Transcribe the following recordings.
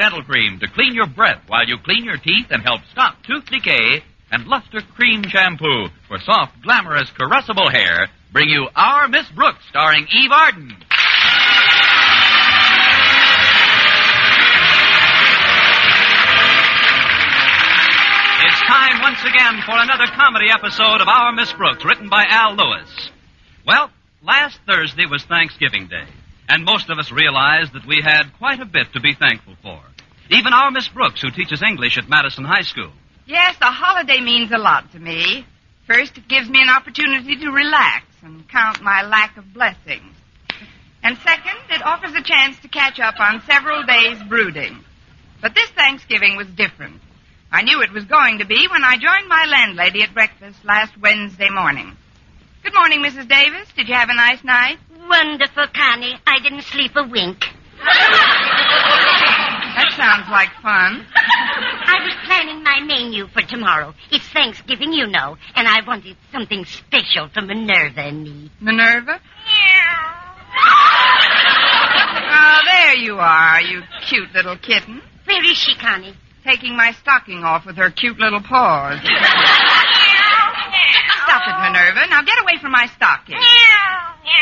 dental cream to clean your breath while you clean your teeth and help stop tooth decay, and Luster Cream Shampoo for soft, glamorous, caressable hair bring you Our Miss Brooks, starring Eve Arden. It's time once again for another comedy episode of Our Miss Brooks, written by Al Lewis. Well, last Thursday was Thanksgiving Day, and most of us realized that we had quite a bit to be thankful for. Even our Miss Brooks, who teaches English at Madison High School. Yes, the holiday means a lot to me. First, it gives me an opportunity to relax and count my lack of blessings. And second, it offers a chance to catch up on several days' brooding. But this Thanksgiving was different. I knew it was going to be when I joined my landlady at breakfast last Wednesday morning. Good morning, Mrs. Davis. Did you have a nice night? Wonderful, Connie. I didn't sleep a wink. That sounds like fun. I was planning my menu for tomorrow. It's Thanksgiving, you know, and I wanted something special for Minerva and me. Minerva? Oh, there you are, you cute little kitten. Where is she, Connie? Taking my stocking off with her cute little paws. Stop it, Minerva. Now get away from my stocking.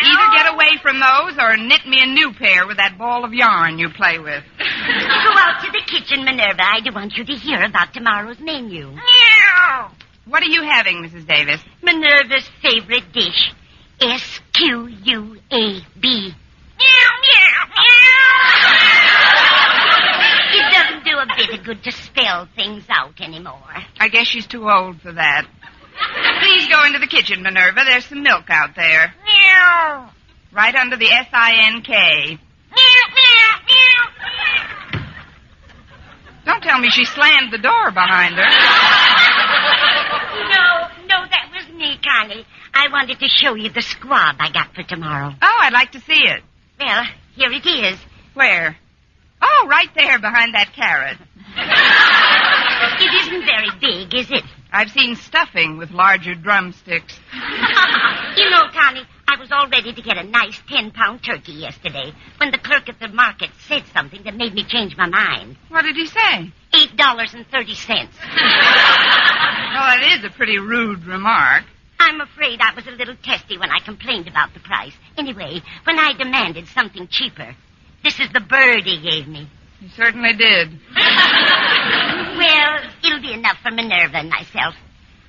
Either get away from those or knit me a new pair with that ball of yarn you play with. Go out to the kitchen, Minerva. I do want you to hear about tomorrow's menu. What are you having, Mrs. Davis? Minerva's favorite dish. SQUAB. It doesn't do a bit of good to spell things out anymore. I guess she's too old for that. Please go into the kitchen, Minerva. There's some milk out there. Right under the SINK. Don't tell me she slammed the door behind her. No, that was me, Connie. I wanted to show you the squab I got for tomorrow. Oh, I'd like to see it. Well, here it is. Where? Oh, right there behind that carrot. It isn't very big, is it? I've seen stuffing with larger drumsticks. You know, Connie, I was all ready to get a nice 10-pound turkey yesterday when the clerk at the market said something that made me change my mind. What did he say? $8.30. Well, that is a pretty rude remark. I'm afraid I was a little testy when I complained about the price. Anyway, when I demanded something cheaper, this is the bird he gave me. You certainly did. Well, it'll be enough for Minerva and myself.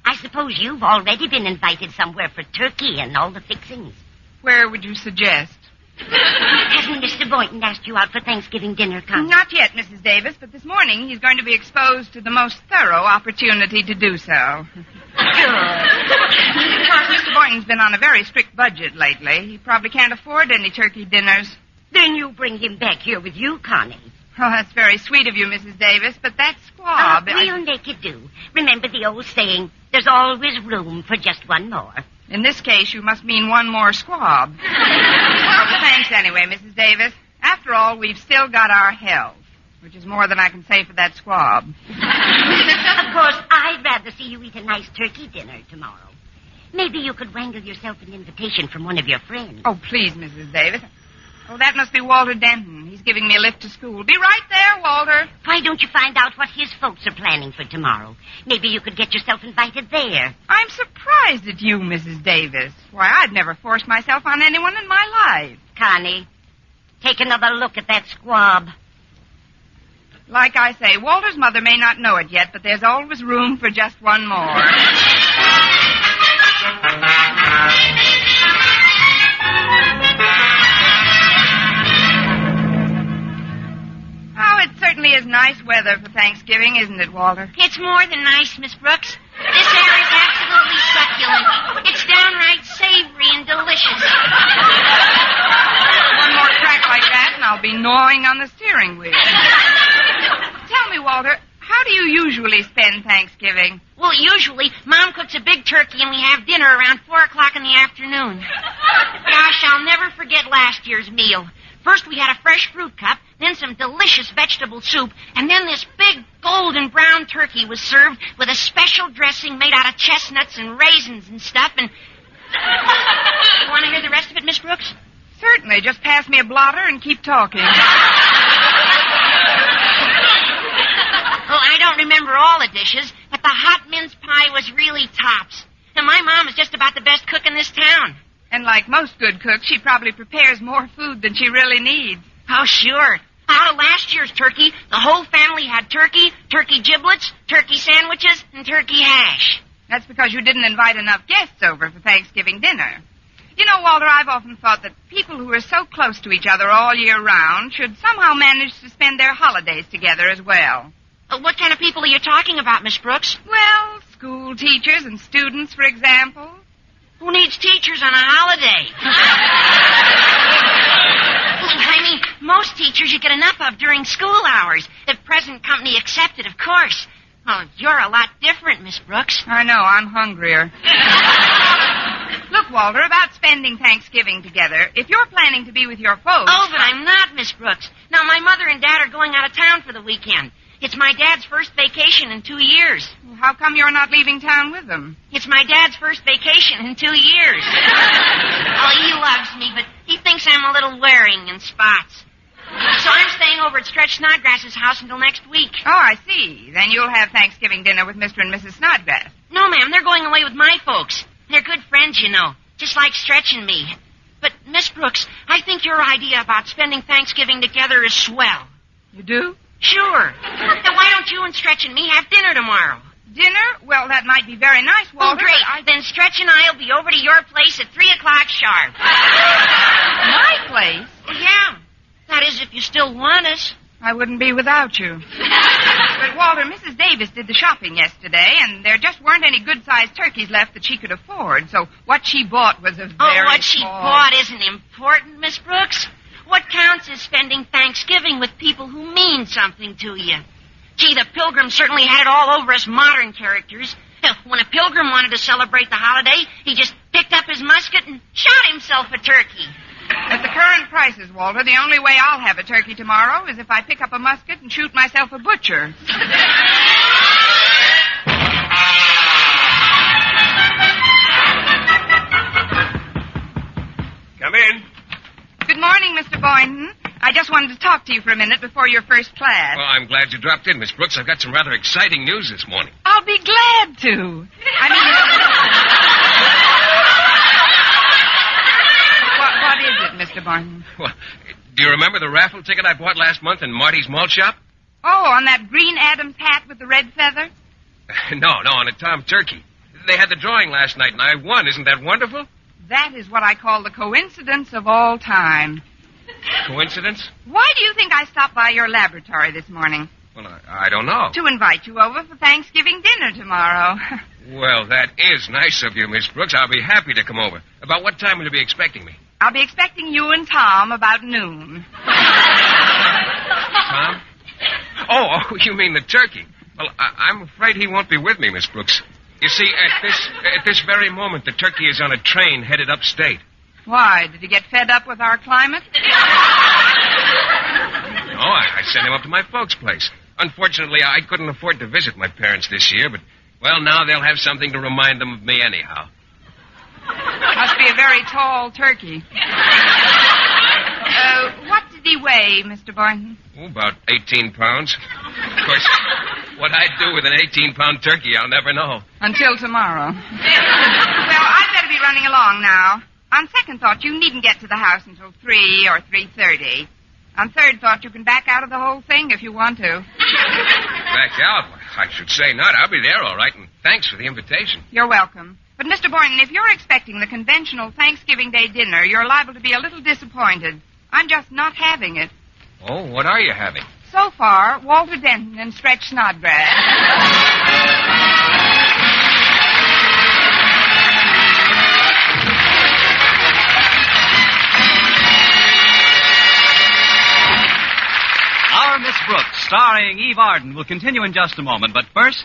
I suppose you've already been invited somewhere for turkey and all the fixings. Where would you suggest? Hasn't Mr. Boynton asked you out for Thanksgiving dinner, Connie? Not yet, Mrs. Davis, but this morning he's going to be exposed to the most thorough opportunity to do so. Good. Of course, Mr. Boynton's been on a very strict budget lately. He probably can't afford any turkey dinners. Then you bring him back here with you, Connie. Oh, that's very sweet of you, Mrs. Davis, but that squab... We'll make it do. Remember the old saying, there's always room for just one more. In this case, you must mean one more squab. Well, thanks anyway, Mrs. Davis. After all, we've still got our health, which is more than I can say for that squab. Of course, I'd rather see you eat a nice turkey dinner tomorrow. Maybe you could wangle yourself an invitation from one of your friends. Oh, please, Mrs. Davis. Oh, that must be Walter Denton. He's giving me a lift to school. Be right there, Walter. Why don't you find out what his folks are planning for tomorrow? Maybe you could get yourself invited there. I'm surprised at you, Mrs. Davis. Why, I'd never forced myself on anyone in my life. Connie, take another look at that squab. Like I say, Walter's mother may not know it yet, but there's always room for just one more. Oh, it certainly is nice weather for Thanksgiving, isn't it, Walter? It's more than nice, Miss Brooks. This air is absolutely succulent. It's downright savory and delicious. One more crack like that, and I'll be gnawing on the steering wheel. Tell me, Walter, how do you usually spend Thanksgiving? Well, usually, Mom cooks a big turkey and we have dinner around 4 o'clock in the afternoon. Gosh, I'll never forget last year's meal. First, we had a fresh fruit cup, then some delicious vegetable soup, and then this big golden brown turkey was served with a special dressing made out of chestnuts and raisins and stuff, and... You want to hear the rest of it, Miss Brooks? Certainly. Just pass me a blotter and keep talking. all the dishes, but the hot mince pie was really tops. And my mom is just about the best cook in this town. And like most good cooks, she probably prepares more food than she really needs. Oh, sure. Out of last year's turkey, the whole family had turkey, turkey giblets, turkey sandwiches, and turkey hash. That's because you didn't invite enough guests over for Thanksgiving dinner. You know, Walter, I've often thought that people who are so close to each other all year round should somehow manage to spend their holidays together as well. What kind of people are you talking about, Miss Brooks? Well, school teachers and students, for example. Who needs teachers on a holiday? I mean, most teachers you get enough of during school hours. The present company accepted, of course. Oh, you're a lot different, Miss Brooks. I know, I'm hungrier. Look, Walter, about spending Thanksgiving together, if you're planning to be with your folks... Oh, but I'm not, Miss Brooks. Now, my mother and Dad are going out of town for the weekend. It's my Dad's first vacation in 2 years. How come you're not leaving town with them? It's my Dad's first vacation in 2 years. Oh, he loves me, but he thinks I'm a little wearing in spots. So I'm staying over at Stretch Snodgrass's house until next week. Oh, I see. Then you'll have Thanksgiving dinner with Mr. and Mrs. Snodgrass. No, ma'am, they're going away with my folks. They're good friends, you know, just like Stretch and me. But, Miss Brooks, I think your idea about spending Thanksgiving together is swell. You do? Sure. Then why don't you and Stretch and me have dinner tomorrow? Dinner? Well, that might be very nice, Walter. Oh, great. Then Stretch and I'll be over to your place at 3 o'clock sharp. My place? Yeah. That is, if you still want us. I wouldn't be without you. But, Walter, Mrs. Davis did the shopping yesterday, and there just weren't any good-sized turkeys left that she could afford. So what she bought was a very what she bought isn't important, Miss Brooks. What counts is spending Thanksgiving with people who mean something to you. Gee, the Pilgrim certainly had it all over us modern characters. When a pilgrim wanted to celebrate the holiday, he just picked up his musket and shot himself a turkey. At the current prices, Walter, the only way I'll have a turkey tomorrow is if I pick up a musket and shoot myself a butcher. Come in. Good morning, Mr. Boynton. I just wanted to talk to you for a minute before your first class. Well, I'm glad you dropped in, Miss Brooks. I've got some rather exciting news this morning. I'll be glad to. What is it, Mr. Boynton? Well, do you remember the raffle ticket I bought last month in Marty's malt shop? Oh, on that green Adams hat with the red feather? No, on a tom turkey. They had the drawing last night, and I won. Isn't that wonderful? That is what I call the coincidence of all time. Coincidence? Why do you think I stopped by your laboratory this morning? Well, I don't know. To invite you over for Thanksgiving dinner tomorrow. Well, that is nice of you, Miss Brooks. I'll be happy to come over. About what time will you be expecting me? I'll be expecting you and Tom about noon. Tom? Oh, you mean the turkey. Well, I'm afraid he won't be with me, Miss Brooks. You see, at this very moment, the turkey is on a train headed upstate. Why? Did he get fed up with our climate? No, I sent him up to my folks' place. Unfortunately, I couldn't afford to visit my parents this year, but, well, now they'll have something to remind them of me anyhow. Must be a very tall turkey. What did he weigh, Mr. Boynton? Oh, about 18 pounds. Of course, what I'd do with an 18-pound turkey, I'll never know. Until tomorrow. Well, I'd better be running along now. On second thought, you needn't get to the house until 3 or 3:30. On third thought, you can back out of the whole thing if you want to. Back out? I should say not. I'll be there all right, and thanks for the invitation. You're welcome. But, Mr. Boynton, if you're expecting the conventional Thanksgiving Day dinner, you're liable to be a little disappointed. I'm just not having it. Oh, what are you having? So far, Walter Denton and Stretch Snodgrass. Our Miss Brooks, starring Eve Arden, will continue in just a moment. But first,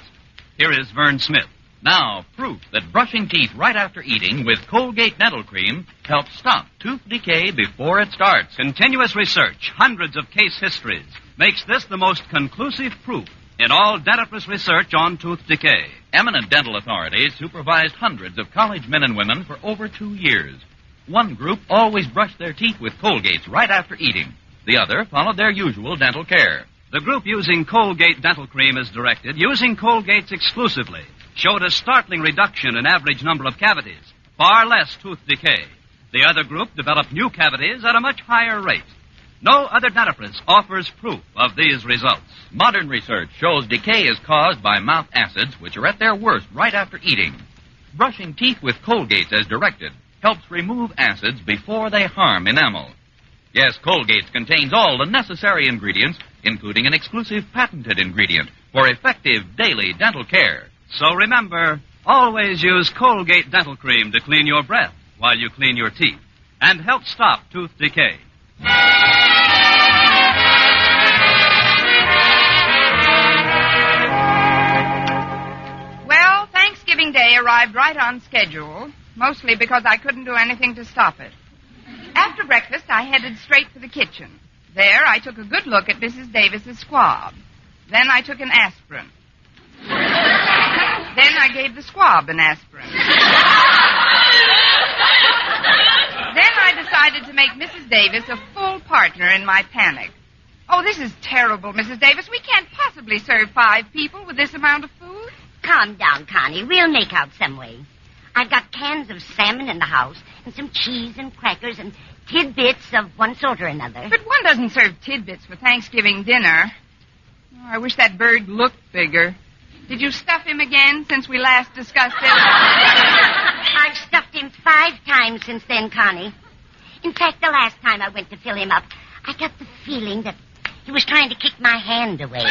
here is Vern Smith. Now, proof that brushing teeth right after eating with Colgate Dental Cream helps stop tooth decay before it starts. Continuous research, hundreds of case histories, makes this the most conclusive proof in all dentifrice research on tooth decay. Eminent dental authorities supervised hundreds of college men and women for over 2 years. One group always brushed their teeth with Colgates right after eating. The other followed their usual dental care. The group using Colgate dental cream as directed, using Colgate's exclusively, showed a startling reduction in average number of cavities, far less tooth decay. The other group developed new cavities at a much higher rate. No other dentifrice offers proof of these results. Modern research shows decay is caused by mouth acids, which are at their worst right after eating. Brushing teeth with Colgate as directed helps remove acids before they harm enamel. Yes, Colgate contains all the necessary ingredients, including an exclusive patented ingredient for effective daily dental care. So remember, always use Colgate dental cream to clean your breath while you clean your teeth and help stop tooth decay. Well, Thanksgiving Day arrived right on schedule, mostly because I couldn't do anything to stop it. After breakfast, I headed straight for the kitchen. There, I took a good look at Mrs. Davis's squab. Then I took an aspirin. Then I gave the squab an aspirin. Then I decided to make Mrs. Davis a full partner in my panic. Oh, this is terrible, Mrs. Davis. We can't possibly serve 5 people with this amount of food. Calm down, Connie. We'll make out some way. I've got cans of salmon in the house and some cheese and crackers and tidbits of one sort or another. But one doesn't serve tidbits for Thanksgiving dinner. Oh, I wish that bird looked bigger. Did you stuff him again since we last discussed it? I've stuffed him 5 times since then, Connie. In fact, the last time I went to fill him up, I got the feeling that he was trying to kick my hand away.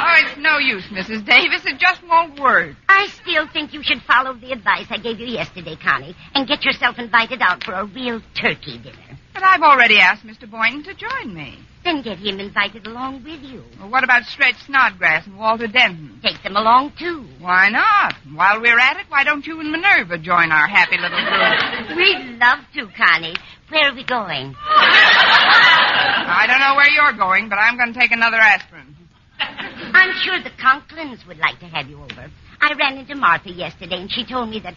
Oh, it's no use, Mrs. Davis. It just won't work. I still think you should follow the advice I gave you yesterday, Connie, and get yourself invited out for a real turkey dinner. But I've already asked Mr. Boynton to join me. Then get him invited along with you. Well, what about Stretch Snodgrass and Walter Denton? Take them along, too. Why not? While we're at it, why don't you and Minerva join our happy little group? We'd love to, Connie. Where are we going? I don't know where you're going, but I'm going to take another aspirin. I'm sure the Conklins would like to have you over. I ran into Martha yesterday, and she told me that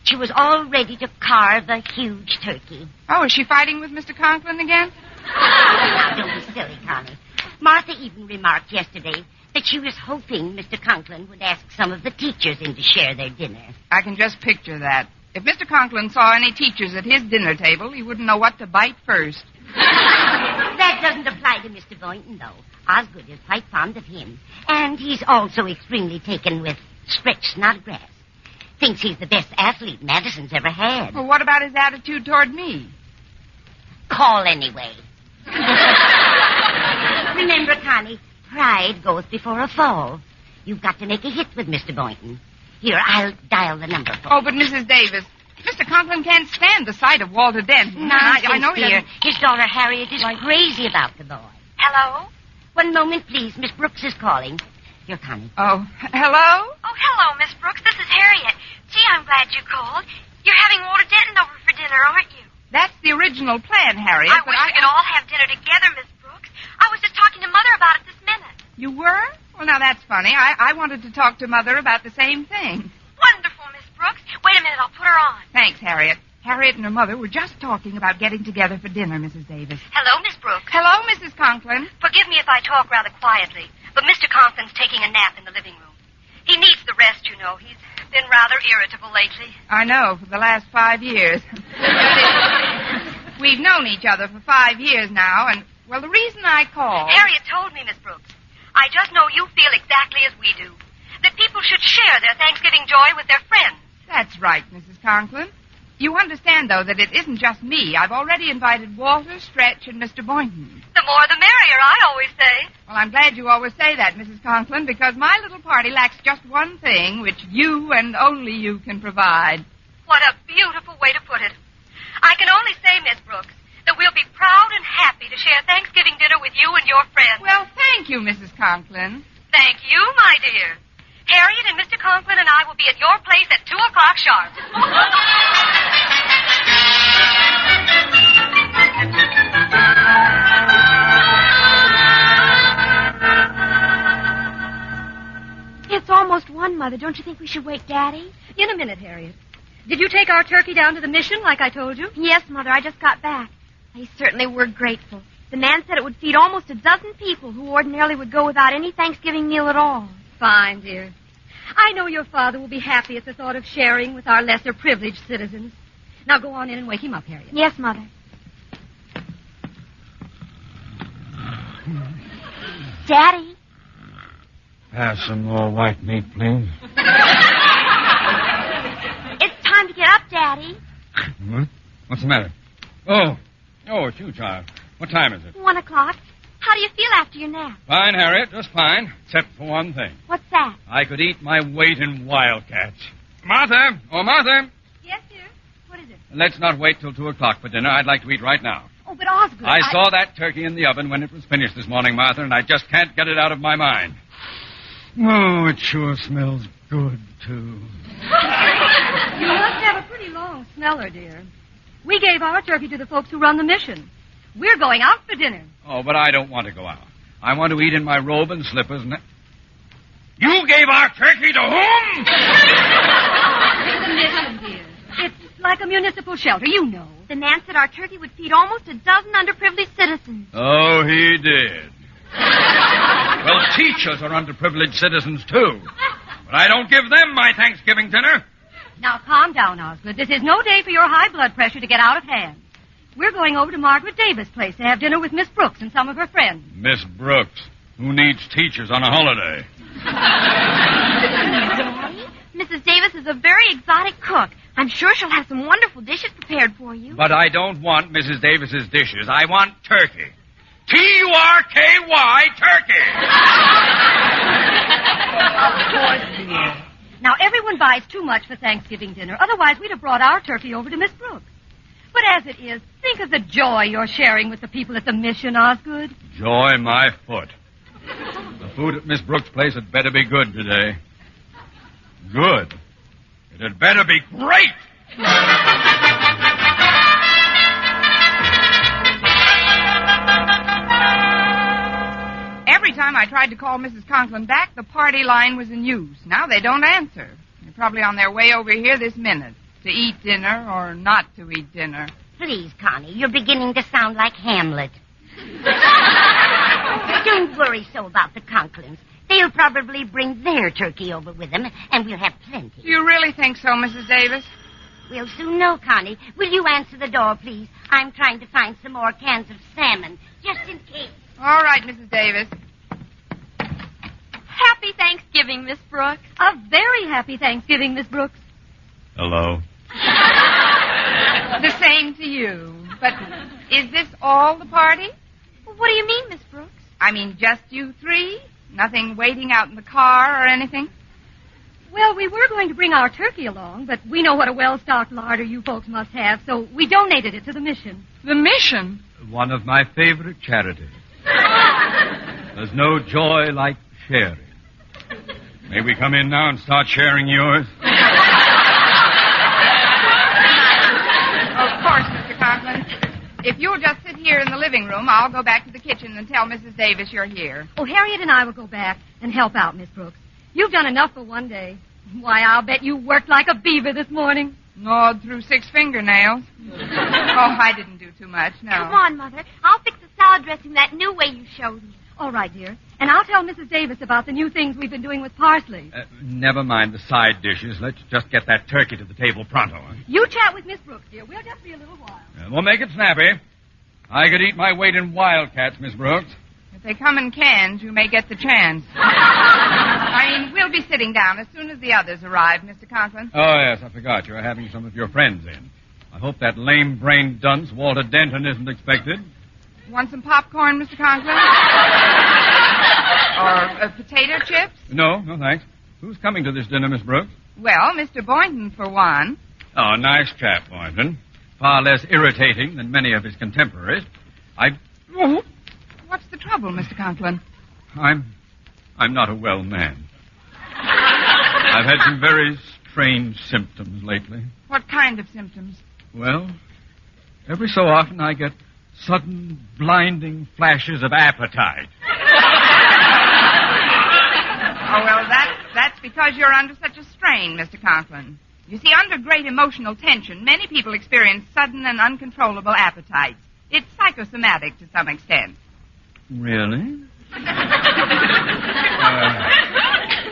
she was all ready to carve a huge turkey. Oh, is she fighting with Mr. Conklin again? Now, don't be silly, Connie. Martha even remarked yesterday that she was hoping Mr. Conklin would ask some of the teachers in to share their dinner. I can just picture that. If Mr. Conklin saw any teachers at his dinner table, he wouldn't know what to bite first. That doesn't apply to Mr. Boynton, though. Osgood is quite fond of him. And he's also extremely taken with Stretch Snodgrass. Thinks he's the best athlete Madison's ever had. Well, what about his attitude toward me? Call anyway. Remember, Connie, pride goeth before a fall. You've got to make a hit with Mr. Boynton. Here, I'll dial the number for you. Oh, but Mrs. Davis, Mr. Conklin can't stand the sight of Walter Denton. Nonsense, I know he dear. doesn't... His daughter Harriet is crazy about the boy. Hello? One moment, please. Miss Brooks is calling. Here, Connie. Oh, hello? Oh, hello, Miss Brooks. This is Harriet. Gee, I'm glad you called. You're having Walter Denton over for dinner, aren't you? That's the original plan, Harriet, I but wish we could all have dinner together, Miss Brooks. I was just talking to Mother about it this minute. You were? Well, now that's funny. I wanted to talk to Mother about the same thing. Wonderful, Miss Brooks. Wait a minute, I'll put her on. Thanks, Harriet. Harriet and her mother were just talking about getting together for dinner, Mrs. Davis. Hello, Miss Brooks. Hello, Mrs. Conklin. Forgive me if I talk rather quietly, but Mr. Conklin's taking a nap in the living room. He needs the rest, you know. He's been rather irritable lately. I know, for the last 5 years. We've known each other for 5 years now, and, well, the reason I called... Harriet told me, Miss Brooks. I just know you feel exactly as we do. That people should share their Thanksgiving joy with their friends. That's right, Mrs. Conklin. You understand, though, that it isn't just me. I've already invited Walter, Stretch, and Mr. Boynton. The more the merrier, I always say. Well, I'm glad you always say that, Mrs. Conklin, because my little party lacks just one thing, which you and only you can provide. What a beautiful way to put it. I can only say, Miss Brooks, that we'll be proud and happy to share Thanksgiving dinner with you and your friends. Well, thank you, Mrs. Conklin. Thank you, my dear. Harriet and Mr. Conklin and I will be at your place at 2 o'clock sharp. It's almost 1, Mother. Don't you think we should wake Daddy? In a minute, Harriet. Did you take our turkey down to the mission like I told you? Yes, Mother. I just got back. They certainly were grateful. The man said it would feed almost a dozen people who ordinarily would go without any Thanksgiving meal at all. Fine, dear. I know your father will be happy at the thought of sharing with our lesser privileged citizens. Now go on in and wake him up, Harriet. Yes, Mother. Daddy. Pass some more white meat, please. It's time to get up, Daddy. What? What's the matter? Oh, it's you, child. What time is it? 1 o'clock. How do you feel after your nap? Fine, Harriet, just fine. Except for one thing. What's that? I could eat my weight in wildcats. Martha! Oh, Martha! Yes, dear. What is it? Let's not wait till 2 o'clock for dinner. I'd like to eat right now. Oh, but Osgood, I saw that turkey in the oven when it was finished this morning, Martha, and I just can't get it out of my mind. Oh, it sure smells good, too. You must have a pretty long smeller, dear. We gave our turkey to the folks who run the mission. We're going out for dinner. Oh, but I don't want to go out. I want to eat in my robe and slippers and... You gave our turkey to whom? The mission, dear. It's like a municipal shelter, you know. The man said our turkey would feed almost a dozen underprivileged citizens. Oh, he did. Well, teachers are underprivileged citizens, too. But I don't give them my Thanksgiving dinner. Now, calm down, Osgood. This is no day for your high blood pressure to get out of hand. We're going over to Margaret Davis' place to have dinner with Miss Brooks and some of her friends. Miss Brooks, who needs teachers on a holiday? Daddy, Mrs. Davis is a very exotic cook. I'm sure she'll have some wonderful dishes prepared for you. But I don't want Mrs. Davis's dishes. I want turkey. Turky, turkey. Of course, dear. Now, everyone buys too much for Thanksgiving dinner. Otherwise, we'd have brought our turkey over to Miss Brooks. But as it is, think of the joy you're sharing with the people at the mission, Osgood. Joy my foot. The food at Miss Brooks' place had better be good today. Good. It had better be great. Every time I tried to call Mrs. Conklin back, the party line was in use. Now they don't answer. They're probably on their way over here this minute to eat dinner or not to eat dinner. Please, Connie, you're beginning to sound like Hamlet. Don't worry so about the Conklins. They'll probably bring their turkey over with them, and we'll have plenty. Do you really think so, Mrs. Davis? We'll soon know, Connie. Will you answer the door, please? I'm trying to find some more cans of salmon, just in case. All right, Mrs. Davis. Happy Thanksgiving, Miss Brooks. A very happy Thanksgiving, Miss Brooks. Hello. The same to you. But is this all the party? What do you mean, Miss Brooks? I mean, just you three? Nothing waiting out in the car or anything? Well, we were going to bring our turkey along, but we know what a well-stocked larder you folks must have, so we donated it to the mission. The mission? One of my favorite charities. There's no joy like sharing. May we come in now and start sharing yours? Of course, Mr. Conklin. If you'll just sit here in the living room, I'll go back to the kitchen and tell Mrs. Davis you're here. Oh, Harriet and I will go back and help out, Miss Brooks. You've done enough for one day. Why, I'll bet you worked like a beaver this morning. Gnawed through 6 fingernails. Oh, I didn't do too much, no. Come on, Mother. I'll fix the salad dressing that new way you showed me. All right, dear. And I'll tell Mrs. Davis about the new things we've been doing with parsley. Never mind the side dishes. Let's just get that turkey to the table pronto. Huh? You chat with Miss Brooks, dear. We'll just be a little while. We'll make it snappy. I could eat my weight in wildcats, Miss Brooks. If they come in cans, you may get the chance. I mean, we'll be sitting down as soon as the others arrive, Mr. Conklin. Oh, yes, I forgot. You're having some of your friends in. I hope that lame-brained dunce, Walter Denton, isn't expected. Want some popcorn, Mr. Conklin? Or potato chips? No, thanks. Who's coming to this dinner, Miss Brooks? Well, Mr. Boynton, for one. Oh, nice chap, Boynton. Far less irritating than many of his contemporaries. What's the trouble, Mr. Conklin? I'm not a well man. I've had some very strange symptoms lately. What kind of symptoms? Well, every so often I get sudden, blinding flashes of appetite. Oh, well, that's because you're under such a strain, Mr. Conklin. You see, under great emotional tension, many people experience sudden and uncontrollable appetites. It's psychosomatic to some extent. Really?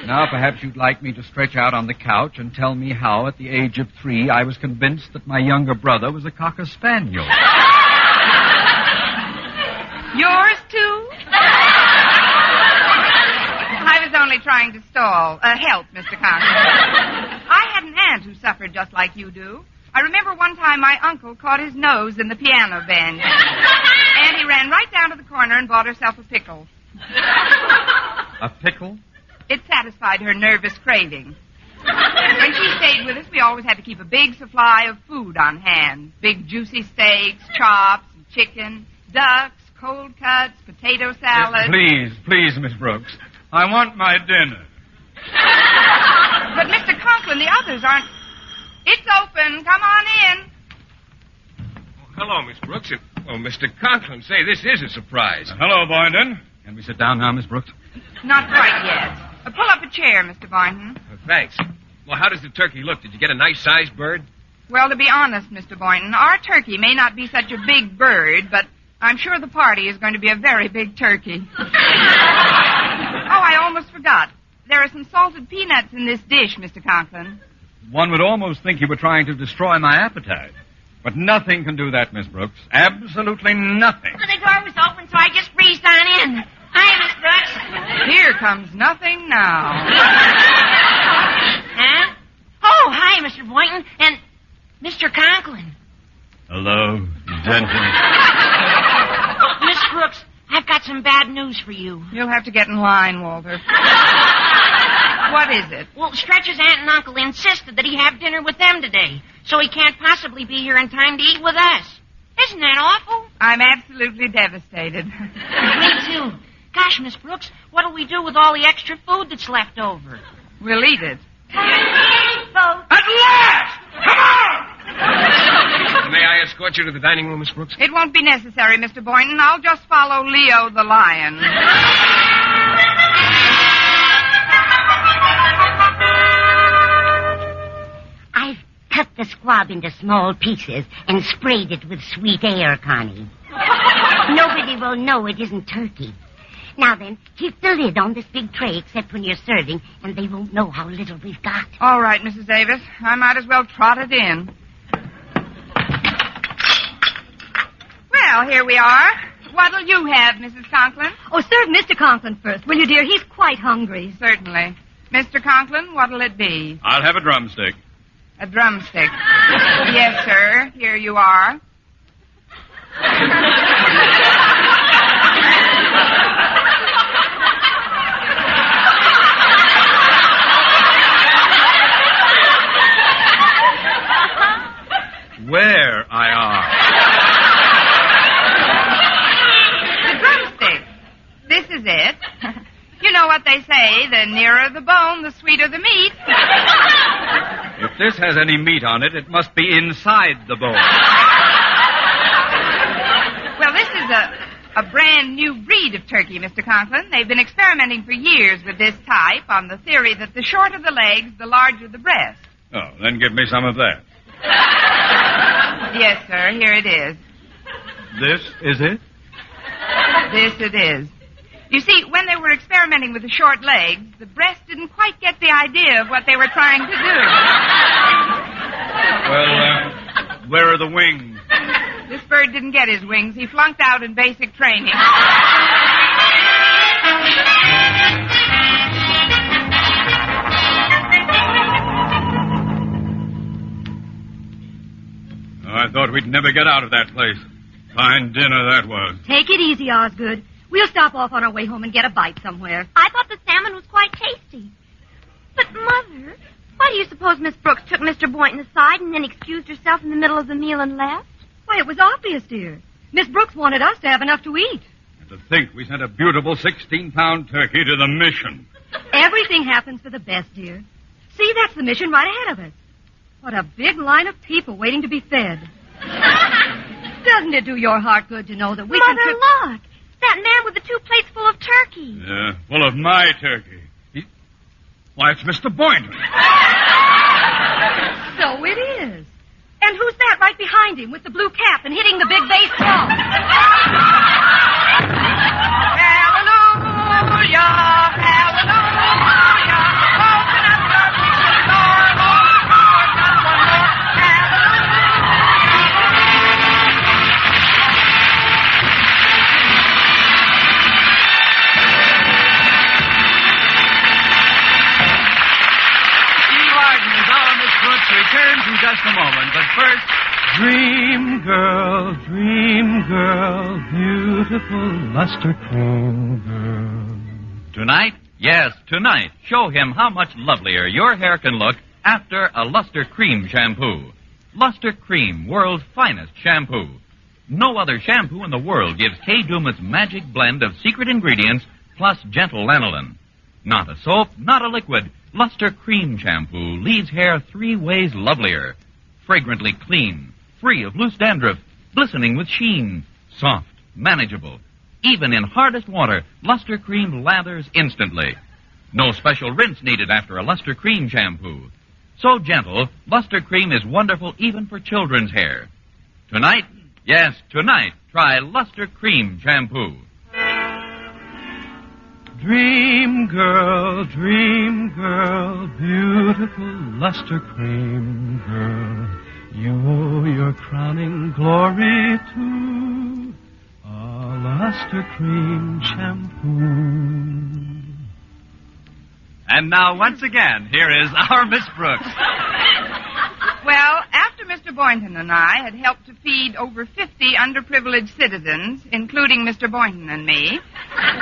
Now perhaps you'd like me to stretch out on the couch and tell me how, at the age of 3, I was convinced that my younger brother was a Cocker Spaniel. Yours, too? I was only trying to help, Mr. Conklin. I had an aunt who suffered just like you do. I remember one time my uncle caught his nose in the piano bench. And he ran right down to the corner and bought herself a pickle. A pickle? It satisfied her nervous craving. When she stayed with us, we always had to keep a big supply of food on hand. Big juicy steaks, chops, chicken, ducks, cold cuts, potato salad. Please, Miss Brooks. I want my dinner. But, Mr. Conklin, the others aren't... It's open. Come on in. Hello, Miss Brooks. Mr. Conklin, say, this is a surprise. Hello, Boynton. Can we sit down now, Miss Brooks? Not quite yet. Pull up a chair, Mr. Boynton. Thanks. Well, how does the turkey look? Did you get a nice-sized bird? Well, to be honest, Mr. Boynton, our turkey may not be such a big bird, but I'm sure the party is going to be a very big turkey. I almost forgot. There are some salted peanuts in this dish, Mr. Conklin. One would almost think you were trying to destroy my appetite. But nothing can do that, Miss Brooks. Absolutely nothing. Well, the door was open, so I just breezed on in. Hi, Miss Brooks. Here comes nothing now. Huh? Oh, hi, Mr. Boynton and Mr. Conklin. Hello, gentlemen. Miss Brooks, I've got some bad news for you. You'll have to get in line, Walter. What is it? Well, Stretch's aunt and uncle insisted that he have dinner with them today, so he can't possibly be here in time to eat with us. Isn't that awful? I'm absolutely devastated. Me too. Gosh, Miss Brooks, what'll we do with all the extra food that's left over? We'll eat it. At last! Come on! May I escort you to the dining room, Miss Brooks? It won't be necessary, Mr. Boynton. I'll just follow Leo the lion. I've cut the squab into small pieces and sprayed it with sweet air, Connie. Nobody will know it isn't turkey. Now then, keep the lid on this big tray except when you're serving, and they won't know how little we've got. All right, Mrs. Davis. I might as well trot it in. Well, here we are. What'll you have, Mrs. Conklin? Oh, serve Mr. Conklin first, will you, dear? He's quite hungry. Certainly. Mr. Conklin, what'll it be? I'll have a drumstick. A drumstick. Yes, sir. Here you are. Where I are. The drumstick. This is it. You know what they say, the nearer the bone, the sweeter the meat. If this has any meat on it, it must be inside the bone. Well, this is a brand new breed of turkey, Mr. Conklin. They've been experimenting for years with this type on the theory that the shorter the legs, the larger the breast. Oh, then give me some of that. Yes, sir. Here it is. This is it? This it is. You see, when they were experimenting with the short legs, the breast didn't quite get the idea of what they were trying to do. Well, where are the wings? This bird didn't get his wings. He flunked out in basic training. I thought we'd never get out of that place. Fine dinner that was. Take it easy, Osgood. We'll stop off on our way home and get a bite somewhere. I thought the salmon was quite tasty. But, Mother, why do you suppose Miss Brooks took Mr. Boynton aside and then excused herself in the middle of the meal and left? Why, it was obvious, dear. Miss Brooks wanted us to have enough to eat. And to think we sent a beautiful 16-pound turkey to the mission. Everything happens for the best, dear. See, that's the mission right ahead of us. What a big line of people waiting to be fed. Doesn't it do your heart good to know that we Mother, can... look! That man with the 2 plates full of turkey. Yeah, full of my turkey. Why, it's Mr. Boynton. So it is. And who's that right behind him with the blue cap and hitting the big bass drum? Hallelujah, hallelujah. Open up the kitchen door, Lord, Lord, just one more. Eve Arden as our Miss Brooks returns in just a moment, but first, Dream girl, beautiful luster cream girl. Tonight, yes, tonight, show him how much lovelier your hair can look after a Luster Cream shampoo. Luster Cream, world's finest shampoo. No other shampoo in the world gives Kay Duma's magic blend of secret ingredients plus gentle lanolin. Not a soap, not a liquid. Luster Cream shampoo leaves hair 3 ways lovelier. Fragrantly clean, free of loose dandruff, glistening with sheen, soft, manageable. Even in hardest water, Luster Cream lathers instantly. No special rinse needed after a Luster Cream shampoo. So gentle, Luster Cream is wonderful even for children's hair. Tonight, yes, tonight, try Luster Cream shampoo. Dream girl, beautiful luster cream girl. You owe your crowning glory to a luster cream shampoo. and now once again, here is our Miss Brooks. Well, after Mr. Boynton and I had helped to feed over 50 underprivileged citizens, including Mr. Boynton and me,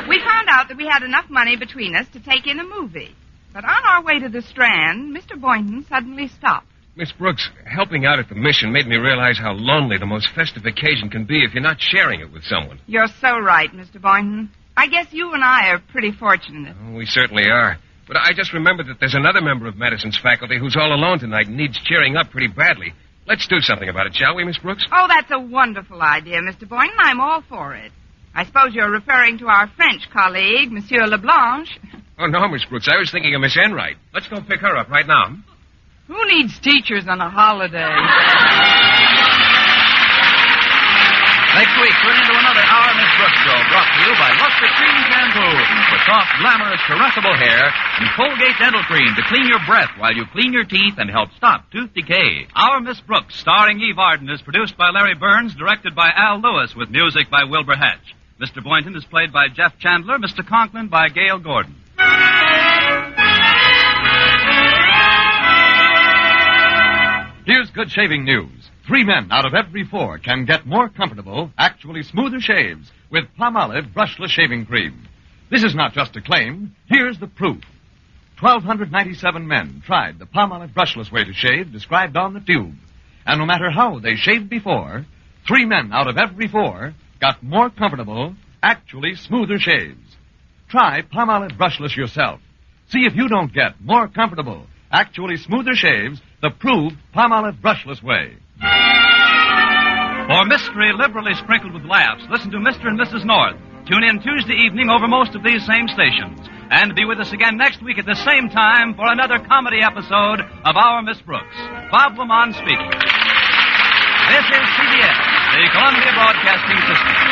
we found out that we had enough money between us to take in a movie. But on our way to the Strand, Mr. Boynton suddenly stopped. Miss Brooks, helping out at the mission made me realize how lonely the most festive occasion can be if you're not sharing it with someone. You're so right, Mr. Boynton. I guess you and I are pretty fortunate. Oh, we certainly are. But I just remembered that there's another member of Madison's faculty who's all alone tonight and needs cheering up pretty badly. Let's do something about it, shall we, Miss Brooks? Oh, that's a wonderful idea, Mr. Boynton. I'm all for it. I suppose you're referring to our French colleague, Monsieur Leblanche. Oh, no, Miss Brooks. I was thinking of Miss Enright. Let's go pick her up right now. Who needs teachers on a holiday? Next week, tune into another Our Miss Brooks show brought to you by Luster Cream Shampoo for soft, glamorous, caressable hair and Colgate Dental Cream to clean your breath while you clean your teeth and help stop tooth decay. Our Miss Brooks, starring Eve Arden, is produced by Larry Burns, directed by Al Lewis, with music by Wilbur Hatch. Mr. Boynton is played by Jeff Chandler, Mr. Conklin by Gail Gordon. Here's good shaving news. 3 men out of every 4 can get more comfortable, actually smoother shaves with Palmolive brushless shaving cream. This is not just a claim. Here's the proof. 1,297 men tried the Palmolive brushless way to shave described on the tube. And no matter how they shaved before, 3 men out of every 4 got more comfortable, actually smoother shaves. Try Palmolive brushless yourself. See if you don't get more comfortable, actually smoother shaves the proved Palmolive brushless way. For mystery liberally sprinkled with laughs, listen to Mr. and Mrs. North. Tune in Tuesday evening over most of these same stations. And be with us again next week at the same time for another comedy episode of Our Miss Brooks. Bob Lamont speaking. This is CBS, the Columbia Broadcasting System.